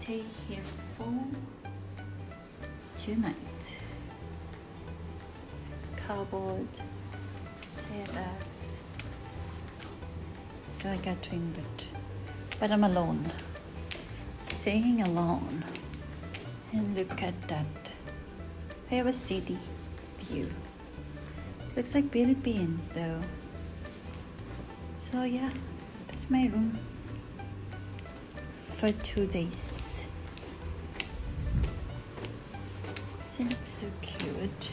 stay here for 2 nights. Cupboard, salads. So I got twin bed, but I'm alone. Staying alone. And look at that. I have a city view. Looks like Philippines though. So yeah, that's my room for 2 days. Isn't it so cute?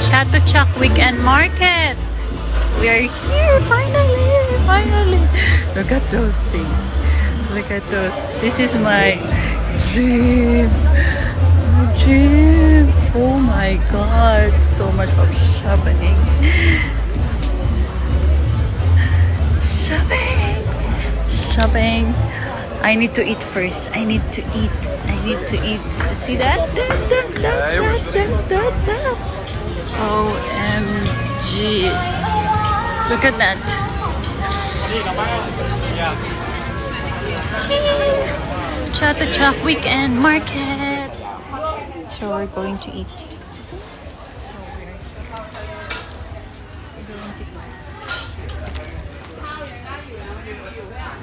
Chatuchak Weekend Market. We are here finally. Look at those things. Look at those. This is my dream. Oh my god, so much of shopping. Shopping. I need to eat first. I need to eat. See that? OMG. Look at that. Chatuchak Weekend Market. So we're going to eat. So we're going to eat.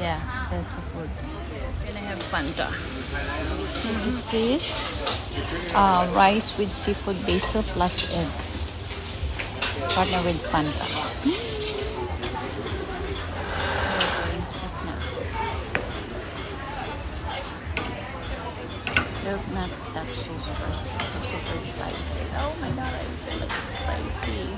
Yeah, that's the foods. We're gonna have Fanta. So this is rice with seafood basil plus egg. Partner with Fanta. Look, not that so super spicy. Oh my god, I feel like it's spicy.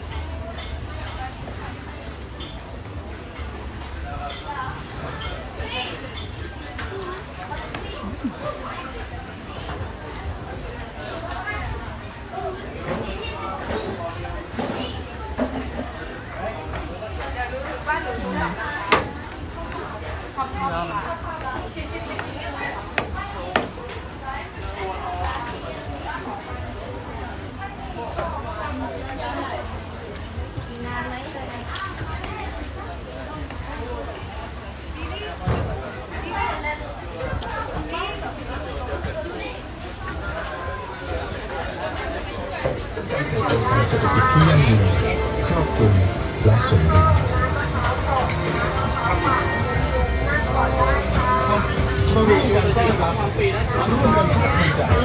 Seperti kilang bunga, kerapung, langsung bunga.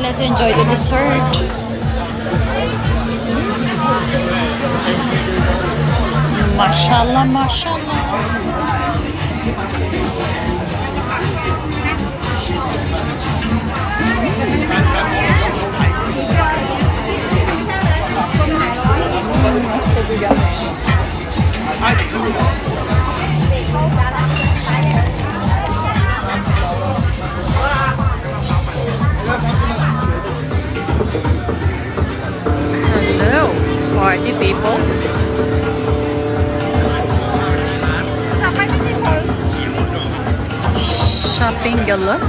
Let's enjoy the dessert. Mashallah. Hello, party people. Shopping galore.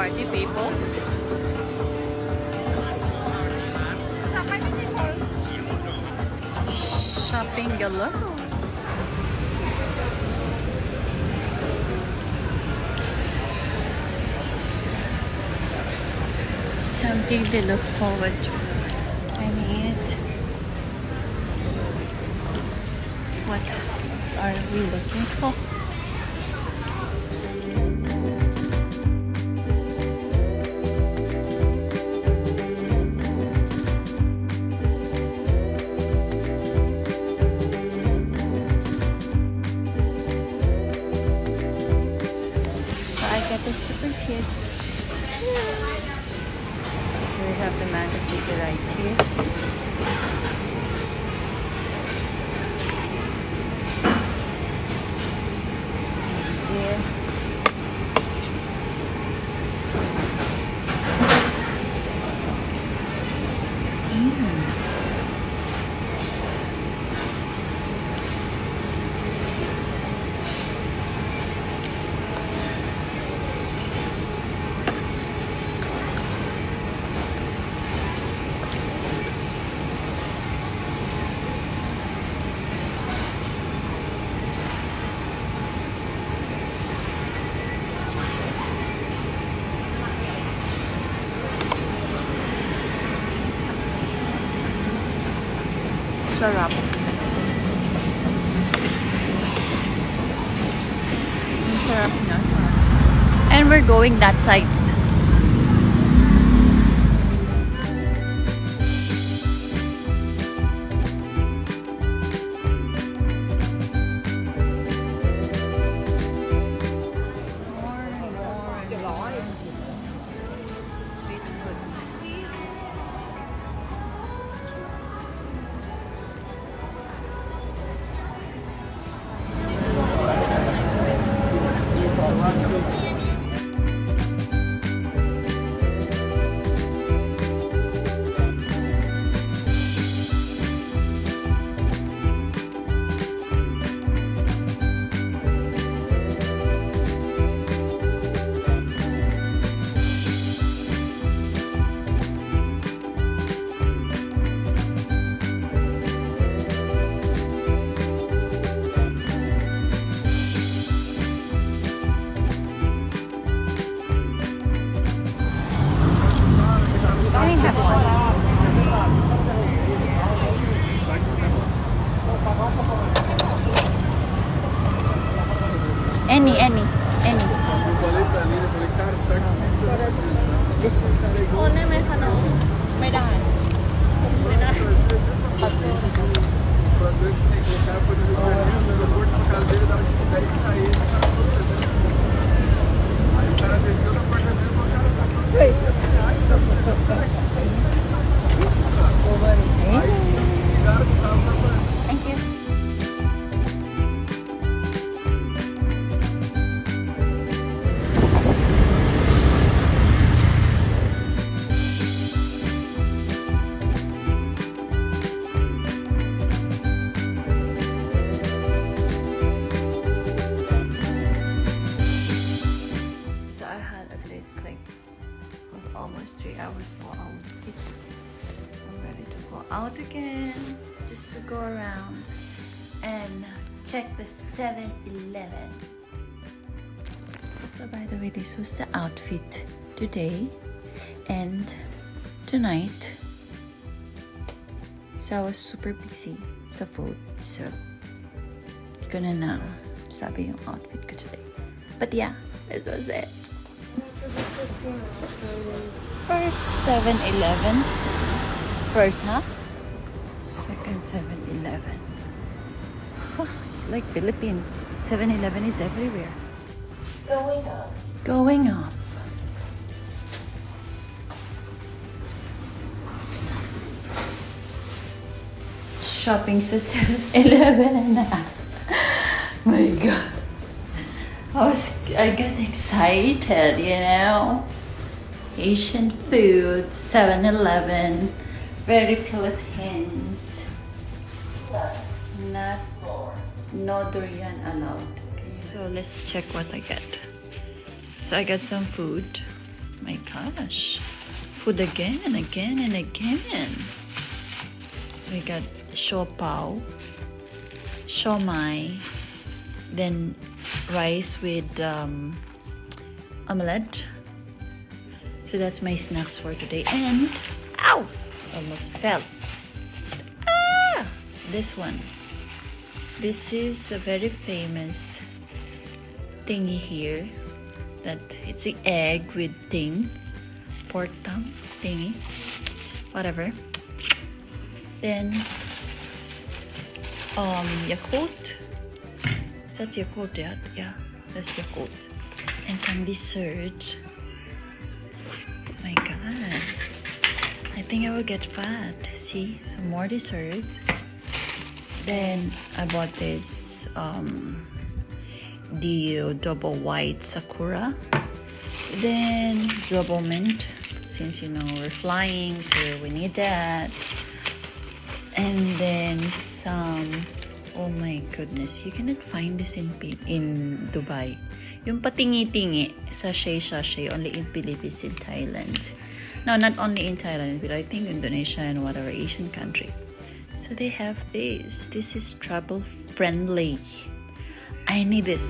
party people. Shopping galore. Something to look forward to. I mean, what are we looking for? So I get the super cute. We have the mango sticky rice here. Yeah. Sarap. Sarap na. And we're going that side. Street foods. Any. This one. โอนได้ไหมคะน้องไม่ได้ไม่ได้ Thank you. So I had at least like almost 3 hours, 4 hours sleep. I'm ready to go out again, just to go around and check the 7-Eleven. So by the way, this was the outfit today and tonight. So I was super busy sa food, so gonna na sabi yung outfit ko today. But yeah, this was it. First 7-Eleven. First, huh? Second 7-Eleven. It's like Philippines. 7-Eleven is everywhere. Going up. Shopping sa 7-Eleven na. My God. I got excited, you know. Asian food, 7-Eleven, very Philippines. No durian allowed. So let's check what I get. So I got some food. My gosh. Food again and again and again. We got siopao, siomai, then rice with omelette. So that's my snacks for today. And ow, almost fell. Ah, this one. This is a very famous thingy here. That it's the egg with pork tongue thingy, whatever. Then Yakult. Is that Yakult? Yeah, that's Yakult. And some dessert. My God, I think I will get fat. See, some more dessert. Then I bought this the double white sakura, then double mint, since we're flying, so we need that. And then some, oh my goodness, you cannot find this in Dubai. Yung patingi-tingi, sachet, only in Philippines, in Thailand. No, not only in Thailand, but I think Indonesia and whatever Asian country. So they have this. This is travel friendly. I need this.